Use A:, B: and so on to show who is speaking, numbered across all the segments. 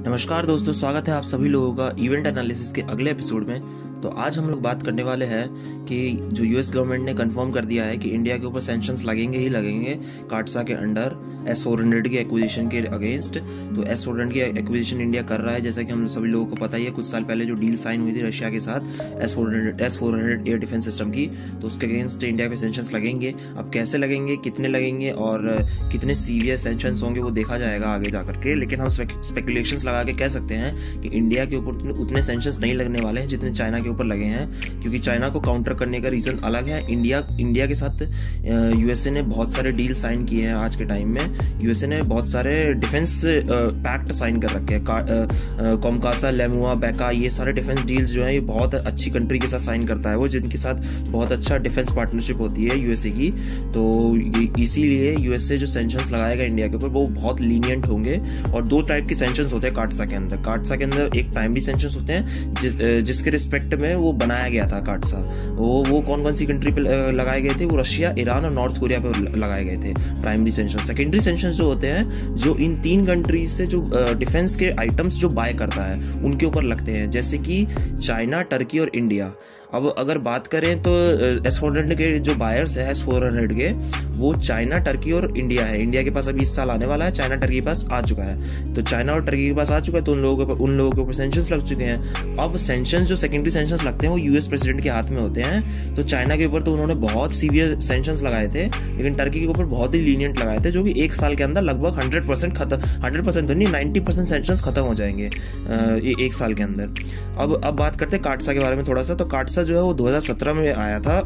A: नमस्कार दोस्तों, स्वागत है आप सभी लोगों का इवेंट एनालिसिस के अगले एपिसोड में। तो आज हम लोग बात करने वाले हैं कि जो यूएस गवर्नमेंट ने कंफर्म कर दिया है कि इंडिया के ऊपर सैंक्शंस लगेंगे ही लगेंगे काटसा के अंडर S-400 की एक्विजिशन के अगेंस्ट। तो S-400 की एक्विजिशन इंडिया कर रहा है, जैसा कि हम सभी लोगों को पता ही है। कुछ साल पहले जो डील साइन हुई थी रशिया के साथ S-400 एयर डिफेंस सिस्टम की, तो उसके अगेंस्ट इंडिया पे सैंक्शंस लगेंगे। अब कैसे लगेंगे, कितने लगेंगे और कितने सीवियर सैंक्शंस होंगे वो देखा जाएगा आगे जाकर के। लेकिन हम स्पेकुलेशंस लगा के कह सकते हैं कि इंडिया के ऊपर उतने सैंक्शंस नहीं लगने वाले हैं जितने चाइना के ऊपर लगे हैं, क्योंकि चाइना को काउंटर करने का रीजन अलग है। इंडिया के साथ यूएसए ने बहुत सारे डील साइन किए हैं। आज के टाइम में यूएसए ने बहुत सारे डिफेंस पैक्ट साइन कर रखे हैं। कॉमकासा, लेमुआ, बेका, ये सारे डिफेंस डील्स जो है ये बहुत अच्छी कंट्री के साथ साइन करता है वो, जिनके साथ बहुत अच्छा डिफेंस पार्टनरशिप होती है यूएसए की। तो इसीलिए यूएसए जो सैंक्शंस लगाएगा इंडिया के ऊपर वो बहुत लीनियंट होंगे। और दो टाइप के सैंक्शंस होते हैं काटसा के अंदर। काटसा के अंदर एक प्राइमरी सैंक्शंस होते हैं जिसके रिस्पेक्ट में वो बनाया गया था काटसा। वो कौन कौन सी कंट्री पे लगाए गए थे? वो रशिया, ईरान और नॉर्थ कोरिया पे लगाए गए थे प्राइमरी सैंक्शंस। सेकेंडरी सैंक्शंस जो होते हैं जो इन तीन कंट्रीज से जो डिफेंस के आइटम्स जो बाय करता है उनके ऊपर लगते हैं, जैसे कि चाइना, टर्की और इंडिया। अब अगर बात करें तो S-400 के जो बायर्स है S-400 के, वो चाइना, टर्की और इंडिया है। इंडिया के पास अभी इस साल आने वाला है, चाइना, टर्की के पास आ चुका है। तो चाइना और टर्की के पास आ चुका है, तो उन लोगों के ऊपर सैंक्शंस लग चुके हैं। अब सैंक्शंस जो सेकेंडरी सैंक्शंस लगते हैं वो यूएस प्रेसिडेंट के हाथ में होते हैं। तो चाइना के ऊपर तो उन्होंने बहुत सीवियर सैंक्शंस लगाए थे, लेकिन टर्की के ऊपर बहुत ही लीनियंट लगाए थे, जो कि एक साल के अंदर लगभग 100% खत्म, 100% तो नहीं 90% सैंक्शंस खत्म हो जाएंगे एक साल के अंदर। अब बात करते हैं काटसा के बारे में थोड़ा सा। तो काटसा जो है वो 2017 में आया था।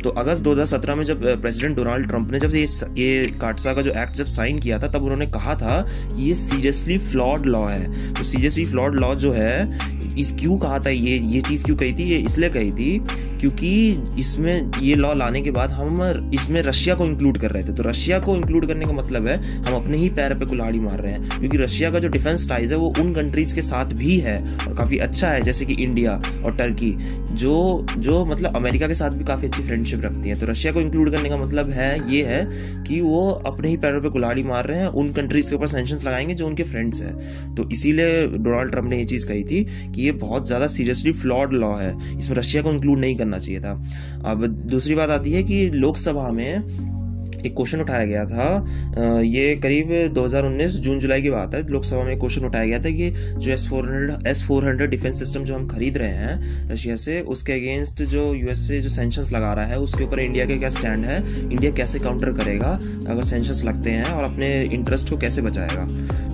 A: तो अगस्त 2017 में जब प्रेसिडेंट डोनाल्ड ट्रंप ने जब ये काटसा का जो एक्ट जब साइन किया था, तब उन्होंने कहा था कि ये सीरियसली फ्लॉड लॉ है। तो सीरियसली फ्लॉड लॉ जो है, इस क्यों कहा था, ये चीज क्यों कही थी? ये इसलिए कही थी क्योंकि इसमें ये लॉ लाने के बाद हम इसमें रशिया को इंक्लूड कर रहे थे। तो रशिया को इंक्लूड करने का मतलब है हम अपने ही पैर पे कुल्हाड़ी मार रहे हैं, क्योंकि रशिया का जो डिफेंस टाइज है वो उन कंट्रीज के साथ भी है और काफी अच्छा है, जैसे कि इंडिया और टर्की, जो मतलब अमेरिका के साथ भी काफी अच्छी फ्रेंडशिप रखती है। तो रशिया को इंक्लूड करने का मतलब ये है कि वो अपने ही पैरों पे कुल्हाड़ी मार रहे हैं, उन कंट्रीज के ऊपर सैंक्शंस लगाएंगे जो उनके फ्रेंड्स हैं। तो इसीलिए डोनाल्ड ट्रंप ने ये चीज कही थी कि ये बहुत ज्यादा सीरियसली फ्लॉड लॉ है, इसमें रशिया को इंक्लूड नहीं करना चाहिए था। अब दूसरी बात आती है कि लोकसभा में एक क्वेश्चन उठाया गया था, ये करीब 2019 जून जुलाई की बात है। लोकसभा में एक क्वेश्चन उठाया गया था कि जो S-400 डिफेंस सिस्टम जो हम खरीद रहे हैं रशिया से, उसके अगेंस्ट जो यूएसए जो सैंक्शंस लगा रहा है उसके ऊपर इंडिया का क्या स्टैंड है, इंडिया कैसे काउंटर करेगा अगर सैंक्शंस लगते हैं, और अपने इंटरेस्ट को कैसे बचाएगा।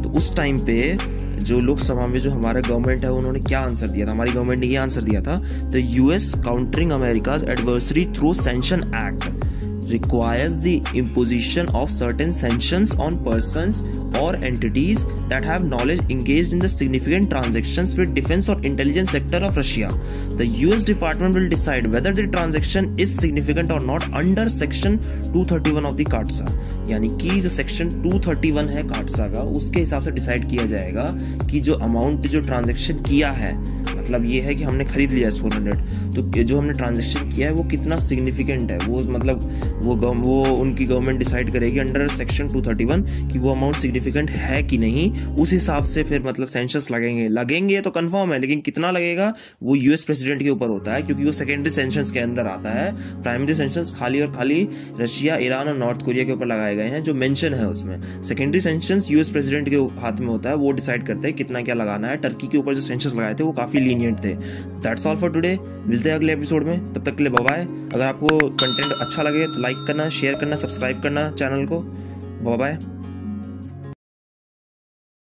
A: तो उस टाइम पे जो लोकसभा में जो हमारा गवर्नमेंट है उन्होंने क्या आंसर दिया था? हमारी गवर्नमेंट ने ये आंसर दिया था, the US countering America's adversary through sanction act requires the imposition of certain sanctions on persons or entities that have knowledge engaged in the significant transactions with defense or intelligence sector of Russia. The US Department will decide whether the transaction is significant or not under section 231 of the काटसा। यानी कि जो section 231 है काटसा का, उसके हिसाब से decide किया जाएगा कि जो अमाउंट जो ट्रांजेक्शन किया है, मतलब ये है कि हमने खरीद लिया S-400, तो जो हमने ट्रांजेक्शन किया है वो कितना सिग्निफिकेंट है, वो मतलब वो उनकी गवर्नमेंट डिसाइड करेगी अंडर सेक्शन 231 कि वो अमाउंट सिग्निफिकेंट है कि नहीं। उस हिसाब से फिर मतलब सैंक्शंस लगेंगे तो कंफर्म है, लेकिन कितना लगेगा वो यूएस प्रेसिडेंट के ऊपर होता है, क्योंकि वो सेकेंडरी सैंक्शंस के अंदर आता है। प्राइमरी सैंक्शंस खाली और खाली रशिया, ईरान और नॉर्थ कोरिया के ऊपर लगाए गए हैं जो मेंशन है उसमें। सेकेंडरी सैंक्शंस यूएस प्रेसिडेंट के हाथ में होता है, वो डिसाइड करते हैं कितना क्या लगाना है। टर्की के ऊपर जो सैंक्शंस लगाए थे वो काफी लीनियंट थे। दैट्स ऑल फॉर टुडे, मिलते हैं अगले एपिसोड में, तब तक के लिए बाय बाय। अगर आपको कंटेंट अच्छा लगे तो लाइक करना, शेयर करना, सब्सक्राइब करना चैनल को। Bye bye.